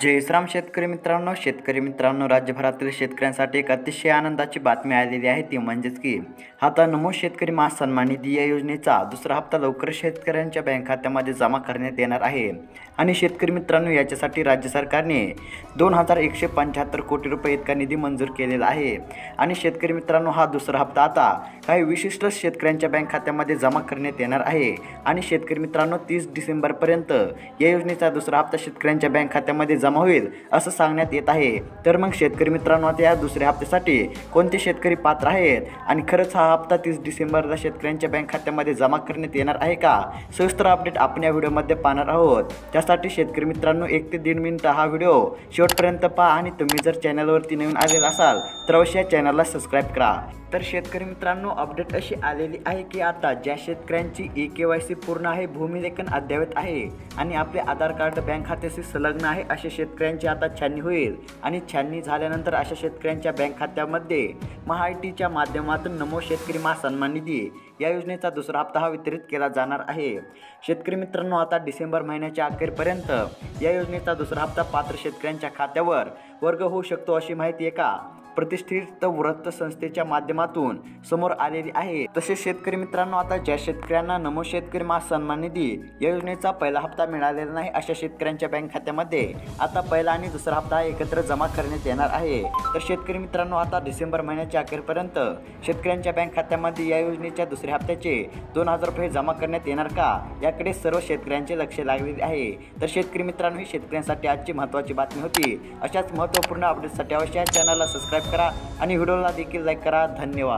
जय श्रीराम शेतकरी मित्रांनो, राज्यभरातील शेतकऱ्यांसाठी एक अतिशय आनंदाची बातमी आलेली आहे ती म्हणजेच की आता नमो शेतकरी महासन्मान निधी या योजनेचा दुसरा हप्ता लवकर शेतकऱ्यांच्या बँक खात्यामध्ये जमा करण्यात येणार आहे। आणि शेतकरी मित्रांनो, याच्यासाठी राज्य सरकारने 2175 कोटी रुपये इतका निधी मंजूर केलेला आहे। आणि शेतकरी मित्रांनो, हा दुसरा हप्ता आता काही विशिष्ट शेतकऱ्यांच्या बँक खात्यामध्ये जमा करण्यात येणार आहे। आणि शेतकरी मित्रांनो, 30 डिसेंबरपर्यंत या योजनेचा दुसरा हप्ता शेतकऱ्यांच्या बँक खात्यामध्ये जमा होईल असं सांगण्यात येत आहे। तर मग शेतकरी मित्रांनो, आता या दुसऱ्या हप्त्यासाठी कोणते शेतकरी पात्र आहेत आणि खरंच हा हप्ता 30 डिसेंबरला शेतकऱ्यांच्या बँक खात्यामध्ये जमा करण्यात येणार आहे का, सविस्तर अपडेट आपण या व्हिडिओमध्ये पाहणार आहोत। त्यासाठी शेतकरी मित्रांनो, 1 ते 1.5 मिनिट हा व्हिडिओ शेवटपर्यंत पहा आणि तुम्ही जर चॅनलवरती नवीन आलेला असाल तर अवश्य या चॅनलला सबस्क्राईब करा। तर शेतकरी मित्रांनो, अपडेट अशी आलेली आहे की आता ज्या शेतकऱ्यांची EKYC पूर्ण आहे, भूमिलेखन अद्ययावत आहे आणि आपले आधार कार्ड बँक खात्याशी संलग्न आहे अशा शेतकऱ्यांची आता छाननी होईल। आणि छाननी झाल्यानंतर अशा शेतकऱ्यांच्या बँक खात्यामध्ये महाआयटीच्या माध्यमातून नमो शेतकरी महासन्मान निधी या योजनेचा दुसरा हप्ता हा वितरित केला जाणार आहे। शेतकरी मित्रांनो, आता डिसेंबर महिन्याच्या अखेरपर्यंत या योजनेचा दुसरा हप्ता पात्र शेतकऱ्यांच्या खात्यावर वर्ग होऊ शकतो अशी माहिती एका प्रतिष्ठित वृत्तसंस्थेच्या माध्यमातून समोर आलेली आहे। तसेच शेतकरी मित्रांनो, आता ज्या शेतकऱ्यांना नमो शेतकरी महासन्मान निधी या योजनेचा पहिला हप्ता मिळालेला नाही अशा शेतकऱ्यांच्या बँक खात्यामध्ये आता पहिला आणि दुसरा हप्ता एकत्र जमा करण्यात येणार आहे। तर शेतकरी मित्रांनो, आता डिसेंबर महिन्याच्या अखेरपर्यंत शेतकऱ्यांच्या बँक खात्यामध्ये या योजनेच्या दुसऱ्या हप्त्याचे 2000 रुपये जमा करण्यात येणार का, याकडे सर्व शेतकऱ्यांचे लक्ष लागलेले आहे। तर शेतकरी मित्रांनो, ही शेतकऱ्यांसाठी आजची महत्त्वाची बातमी होती। अशाच महत्त्वपूर्ण अपडेटसाठी अवश्य चॅनलला सबस्क्राईब करा आणि व्हिडिओला देखील लाईक करा। धन्यवाद।